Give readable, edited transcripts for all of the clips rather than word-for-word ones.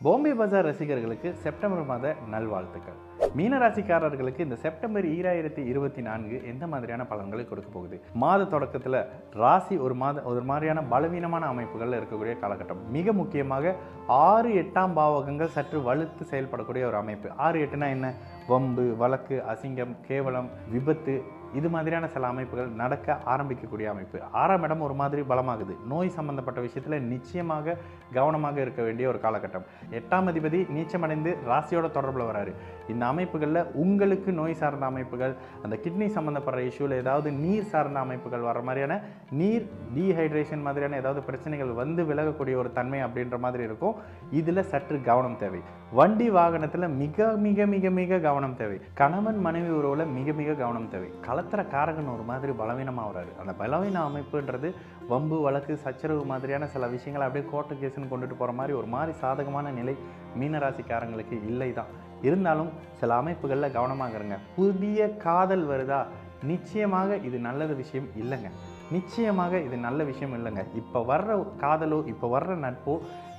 பாம்பே பஜார் ரசிகர்களுக்கு செப்டம்பர் மாத நல்வாழ்த்துக்கள். மீனராசிக்காரர்களுக்கு இந்த செப்டம்பர் 2024 எந்த மாதிரியான பலன்களை கொடுக்க போகுது? மாத தொடக்கத்தில் ராசி ஒரு மாதிரியான பலவீனமான அமைப்புகள் இருக்கக்கூடிய காலகட்டம். மிக முக்கியமாக 6, 8ஆம் பாவகங்கள் சற்று வலுத்து செயல்படக்கூடிய ஒரு அமைப்பு. 6, 8னா என்ன? வம்பு, வழக்கு, அசிங்கம், கேவலம், விபத்து, இது மாதிரியான சில அமைப்புகள் நடக்க ஆரம்பிக்கக்கூடிய அமைப்பு. 6ஆம் இடம் ஒரு மாதிரி பலமாகுது. நோய் சம்பந்தப்பட்ட விஷயத்தில் நிச்சயமாக கவனமாக இருக்க வேண்டிய ஒரு காலகட்டம். 8ஆம் அதிபதி நீச்சமடைந்து ராசியோட தொடர்பில் வராரு. இந்த அமைப்புகளில் உங்களுக்கு நோய் சார்ந்த அமைப்புகள், அந்த கிட்னி சம்மந்தப்படுற இஷ்யூவில் ஏதாவது நீர் சார்ந்த அமைப்புகள் வர மாதிரியான நீர் டீஹைட்ரேஷன் மாதிரியான ஏதாவது பிரச்சனைகள் வந்து விலகக்கூடிய ஒரு தன்மை அப்படின்ற மாதிரி இருக்கும். இதில் சற்று கவனம் தேவை. வண்டி வாகனத்தில் மிக மிக மிக மிக கவனம் தேவை. கணவன் மனைவி உறவில் மிக மிக கவனம் தேவை. கலத்திர காரகன் ஒரு மாதிரி பலவீனமாக வராரு. அந்த பலவீன அமைப்புன்றது வம்பு, வழக்கு, சச்சரவு மாதிரியான சில விஷயங்களை அப்படியே கோர்ட்டு கேஸ்ன்னு கொண்டுட்டு போகிற மாதிரி ஒரு மாதிரி சாதகமான நிலை மீனராசிக்காரங்களுக்கு இல்லை தான். இருந்தாலும் சில அமைப்புகளில் கவனமாக இருங்க. புதிய காதல் வருதா? நிச்சயமாக இது நல்லது விஷயம் இல்லைங்க. நிச்சயமாக இது நல்ல விஷயம் இல்லைங்க. இப்போ வர்ற காதலோ, இப்போ வர்ற நட்போ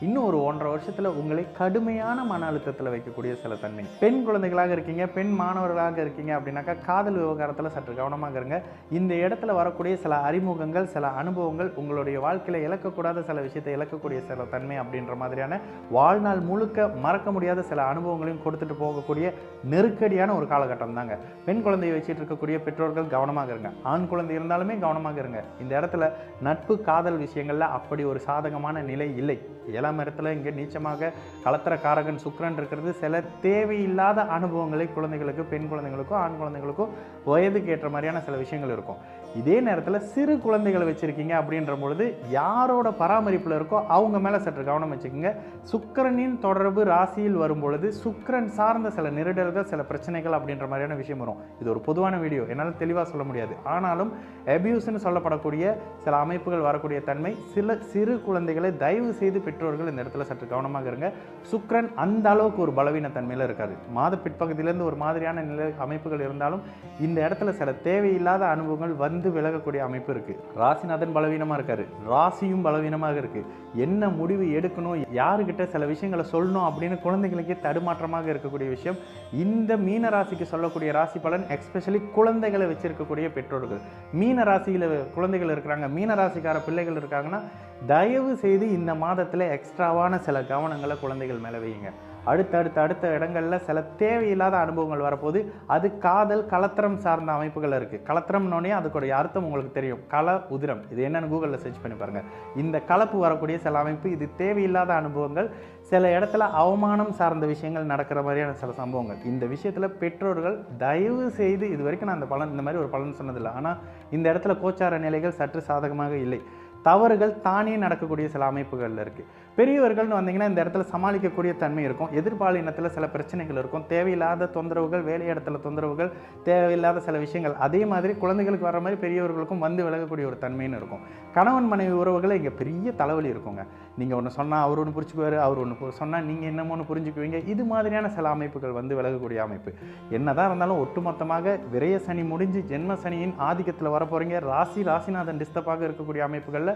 இன்னும் ஒரு 1.5 வருஷத்தில் உங்களை கடுமையான மன அழுத்தத்தில் வைக்கக்கூடிய சில தன்மை. பெண் குழந்தைகளாக இருக்கீங்க, பெண் மாணவர்களாக இருக்கீங்க அப்படின்னாக்கா காதல் விவகாரத்தில் சற்று கவனமாக இருங்க. இந்த இடத்துல வரக்கூடிய சில அறிமுகங்கள், சில அனுபவங்கள் உங்களுடைய வாழ்க்கையில் இழக்கக்கூடாத சில விஷயத்தை இழக்கக்கூடிய சில தன்மை அப்படின்ற மாதிரியான வாழ்நாள் முழுக்க மறக்க முடியாத சில அனுபவங்களையும் கொடுத்துட்டு போகக்கூடிய நெருக்கடியான ஒரு காலகட்டம் தாங்க. பெண் குழந்தையை வச்சுட்டு இருக்கக்கூடிய பெற்றோர்கள் கவனமாக இருங்க. ஆண் குழந்தை இருந்தாலுமே கவனமாக இருங்க. இந்த இடத்துல நட்பு, காதல் விஷயங்கள்ல அப்படி ஒரு சாதகமான நிலை இல்லை. 7ஆம் இடத்துல இங்கே நீச்சமாக கலத்திர காரகன் சுக்கிரன் இருக்கிறது சில தேவையில்லாத அனுபவங்களை குழந்தைகளுக்கு, பெண் குழந்தைகளுக்கோ ஆண் குழந்தைகளுக்கோ வயதுக்கு ஏற்ற மாதிரியான சில விஷயங்கள் இருக்கும். இதே நேரத்தில் சிறு குழந்தைகளை வச்சுருக்கீங்க அப்படின்ற பொழுது யாரோட பராமரிப்பில் இருக்கோ அவங்க மேலே சற்று கவனம் வச்சுக்கோங்க. சுக்கிரனின் தொடர்பு ராசியில் வரும் பொழுது சுக்கிரன் சார்ந்த சில நெருடல்கள், சில பிரச்சனைகள் அப்படின்ற மாதிரியான விஷயம் வரும். இது ஒரு பொதுவான வீடியோ, என்னால் தெளிவாக சொல்ல முடியாது. ஆனாலும் அபியூஸ்ன்னு சொல்லப்படக்கூடிய சில அமைப்புகள் வரக்கூடிய தன்மை. சில சிறு குழந்தைகளை தயவு செய்து பெற்றோர்கள் இந்த இடத்துல சற்று கவனமாக இருங்க. சுக்கிரன் அந்த அளவுக்கு ஒரு பலவீன தன்மையில் இருக்காது. மாத பிற்பகுதியிலேருந்து ஒரு மாதிரியான நிலை அமைப்புகள் இருந்தாலும் இந்த இடத்துல சில தேவையில்லாத அனுபவங்கள் வந்து விலகக்கூடிய அமைப்பு இருக்கு. ராசிநாதன் பலவீனமா இருக்காரு, ராசியும் பலவீனமாக இருக்கு. என்ன முடிவு எடுக்கணும், யாருக்கிட்ட சில விஷயங்களை சொல்லணும் அப்படின்னு குழந்தைகளுக்கே தடுமாற்றமாக இருக்கக்கூடிய விஷயம். இந்த மீன ராசிக்கு சொல்லக்கூடிய ராசி பலன் எஸ்பெஷலி குழந்தைகளை வச்சிருக்கக்கூடிய பெற்றோர்கள், மீன ராசியில் குழந்தைகள் இருக்கிறாங்க, மீன ராசிக்கார பிள்ளைகள் இருக்காங்கன்னா தயவு செய்து இந்த மாதத்தில் எக்ஸ்ட்ராவான சில கவனங்களை குழந்தைகள் மேலே வையுங்க. அடுத்த இடங்களில் சில தேவையில்லாத அனுபவங்கள் வரப்போது. அது காதல், கலத்திரம் சார்ந்த அமைப்புகள் இருக்குது. கலத்திரம்னோடனே அதுக்குடைய அர்த்தம் உங்களுக்கு தெரியும். கல, உதிரம், இது என்னென்னு கூகுளில் சர்ச் பண்ணி பாருங்கள். இந்த கலப்பு வரக்கூடிய சில அமைப்பு, இது தேவையில்லாத அனுபவங்கள், சில இடத்துல அவமானம் சார்ந்த விஷயங்கள் நடக்கிற மாதிரியான சில சம்பவங்கள். இந்த விஷயத்தில் பெற்றோர்கள் தயவு செய்து, இது வரைக்கும் நான் இந்த மாதிரி ஒரு பலன் சொன்னதில்லை, ஆனால் இந்த இடத்துல கோச்சார நிலைகள் சற்று சாதகமாக இல்லை. தவறுகள் தானே நடக்கக்கூடிய சில அமைப்புகளில் இருக்குது. பெரியவர்கள்னு வந்தீங்கன்னா இந்த இடத்துல சமாளிக்கக்கூடிய தன்மை இருக்கும். எதிர்பாலினத்தில் சில பிரச்சனைகள் இருக்கும். தேவையில்லாத தொந்தரவுகள், வேலை இடத்துல தொந்தரவுகள், தேவையில்லாத சில விஷயங்கள். அதே மாதிரி குழந்தைகளுக்கு வர மாதிரி பெரியவர்களுக்கும் வந்து விலகக்கூடிய ஒரு தன்மைன்னு இருக்கும். கணவன் மனைவி உறவுகளை இங்கே பெரிய தலைவலி இருக்குங்க. நீங்கள் ஒன்று சொன்னால் அவர் ஒன்று புரிஞ்சுக்குவார், அவர் ஒன்று சொன்னால் நீங்கள் என்னமோன்னு புரிஞ்சுக்குவீங்க. இது மாதிரியான சில அமைப்புகள் வந்து விலகக்கூடிய அமைப்பு. என்னதான் இருந்தாலும் ஒட்டுமொத்தமாக விரய சனி முடிஞ்சு ஜென்ம சனியின் ஆதிக்கத்தில் வரப்போகிறீங்க. ராசிநாதன் டிஸ்டர்பாக இருக்கக்கூடிய அமைப்புகளில்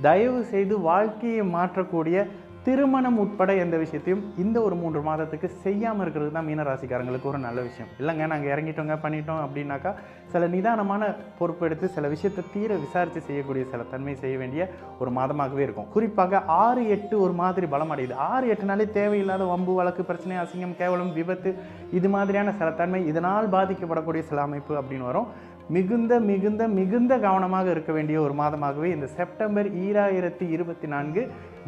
தயவு செய்து வாழ்க்கையை மாற்றக்கூடிய திருமணம் உட்பட எந்த விஷயத்தையும் இந்த ஒரு 3 மாதத்துக்கு செய்யாமல் இருக்கிறது தான் மீனராசிக்காரங்களுக்கு ஒரு நல்ல விஷயம். இல்லைங்க நாங்கள் இறங்கிட்டோங்க பண்ணிட்டோம் அப்படின்னாக்கா சில நிதானமான பொறுப்பெடுத்து சில விஷயத்தை தீர விசாரித்து செய்யக்கூடிய சில தன்மை செய்ய வேண்டிய ஒரு மாதமாகவே இருக்கும். குறிப்பாக 6, 8 ஒரு மாதிரி பலம் அடையுது. 6, 8நாலே தேவையில்லாத வம்பு, வழக்கு, பிரச்சனை, அசிங்கம், கேவலம், விபத்து, இது மாதிரியான சில தன்மை, இதனால் பாதிக்கப்படக்கூடிய சில அமைப்பு அப்படின்னு வரும். மிகுந்த மிகுந்த மிகுந்த கவனமாக இருக்க வேண்டிய ஒரு மாதமாகவே இந்த செப்டம்பர் 2024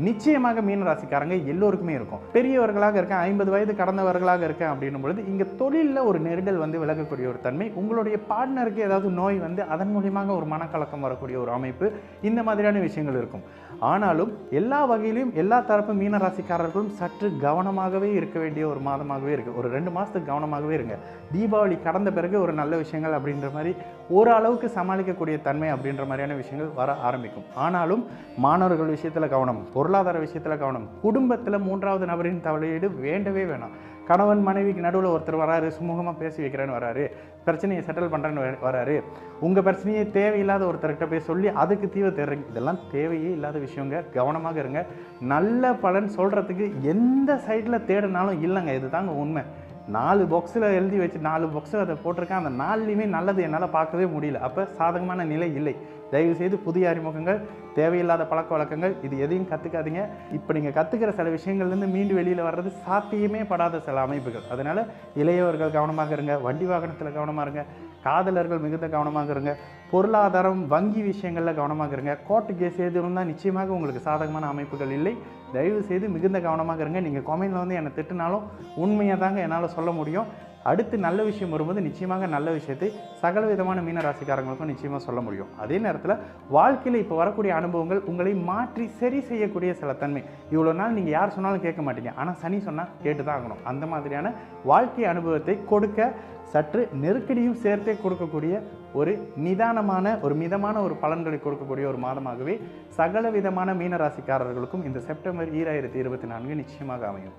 நிச்சயமாக மீனராசிக்காரங்க எல்லோருக்குமே இருக்கும். பெரியவர்களாக இருக்கேன், 50 வயது கடந்தவர்களாக இருக்கேன் அப்படின்னும் பொழுது இங்கே தொழிலில் ஒரு நெருடல் வந்து விலகக்கூடிய ஒரு தன்மை. உங்களுடைய பார்ட்னருக்கு ஏதாவது நோய் வந்து அதன் மூலியமாக ஒரு மனக்கலக்கம் வரக்கூடிய ஒரு அமைப்பு, இந்த மாதிரியான விஷயங்கள் இருக்கும். ஆனாலும் எல்லா வகையிலும் எல்லா தரப்பு மீனராசிக்காரர்களும் சற்று கவனமாகவே இருக்க வேண்டிய ஒரு மாதமாகவே இருக்குது. ஒரு 2 மாதத்துக்கு கவனமாகவே இருங்க. தீபாவளி கடந்த பிறகு ஒரு நல்ல விஷயங்கள் அப்படின்ற மாதிரி ஓரளவுக்கு சமாளிக்கக்கூடிய தன்மை அப்படின்ற மாதிரியான விஷயங்கள் வர ஆரம்பிக்கும். ஆனாலும் மாணவர்கள் விஷயத்தில் கவனம், பொருளாதார விஷயத்தில் கவனம். குடும்பத்தில் 3வது நபரின் தலையீடு வேண்டவே வேணாம். கணவன் மனைவிக்கு நடுவில் ஒருத்தர் வராரு, சுமூகமாக பேசி வைக்கிறேன்னு வராரு, பிரச்சனையை செட்டில் பண்ணுறேன்னு வராரு, உங்கள் பிரச்சனையை தேவையில்லாத ஒருத்தர்கிட்ட போய் சொல்லி அதுக்கு தீர்வு தேடுறீங்க. இதெல்லாம் தேவையே இல்லாத விஷயங்க. கவனமாக இருங்க. நல்ல பலன் சொல்கிறதுக்கு எந்த சைடில் தேடினாலும் இல்லைங்க. இதுதாங்க உண்மை. 4 பாக்ஸில் எழுதி வச்சு 4 பாக்ஸில் அதை போட்டிருக்கேன். அந்த 4லையுமே நல்லது என்னால் பார்க்கவே முடியல. அப்போ சாதகமான நிலை இல்லை. தயவுசெய்து புதிய அறிமுகங்கள், தேவையில்லாத பழக்க வழக்கங்கள், இது எதையும் கற்றுக்காதீங்க. இப்போ நீங்கள் கற்றுக்கிற சில விஷயங்கள்லேருந்து மீண்டு வெளியில் வர்றது சாத்தியமே படாத சில அமைப்புகள். அதனால் இளையவர்கள் கவனமாக இருங்க. வண்டி வாகனத்தில் கவனமாக இருங்க. காதலர்கள் மிகுந்த கவனமாக இருங்க. பொருளாதாரம், வங்கி விஷயங்களில் கவனமாக இருங்க. கோர்ட்டு கேஸ் எது இருந்தால் நிச்சயமாக உங்களுக்கு சாதகமான அமைப்புகள் இல்லை. தயவு செய்து மிகுந்த கவனமாக இருங்க. நீங்கள் கமெண்டில் வந்து என்னை திட்டினாலும் உண்மையாக தாங்க என்னால் சொல்ல முடியும். அடுத்து நல்ல விஷயம் வரும்போது நிச்சயமாக நல்ல விஷயத்தை சகல விதமான மீன ராசிக்காரங்களுக்கும் நிச்சயமாக சொல்ல முடியும். அதே நேரத்தில் வாழ்க்கையில் இப்போ வரக்கூடிய அனுபவங்கள் உங்களை மாற்றி சரி செய்யக்கூடிய சில தன்மை. இவ்வளோ நாள் நீங்கள் யார் சொன்னாலும் கேட்க மாட்டீங்க, ஆனால் சனி சொன்னால் கேட்டு தான் ஆகணும். அந்த மாதிரியான வாழ்க்கை அனுபவத்தை கொடுக்க, சற்று நெருக்கடியும் சேர்த்தே கொடுக்கக்கூடிய ஒரு நிதானமான, ஒரு மிதமான ஒரு பலன்களை கொடுக்கக்கூடிய ஒரு மாதமாகவே சகல விதமான மீன ராசிக்காரர்களுக்கும் இந்த செப்டம்பர் 2024 நிச்சயமாக அமையும்.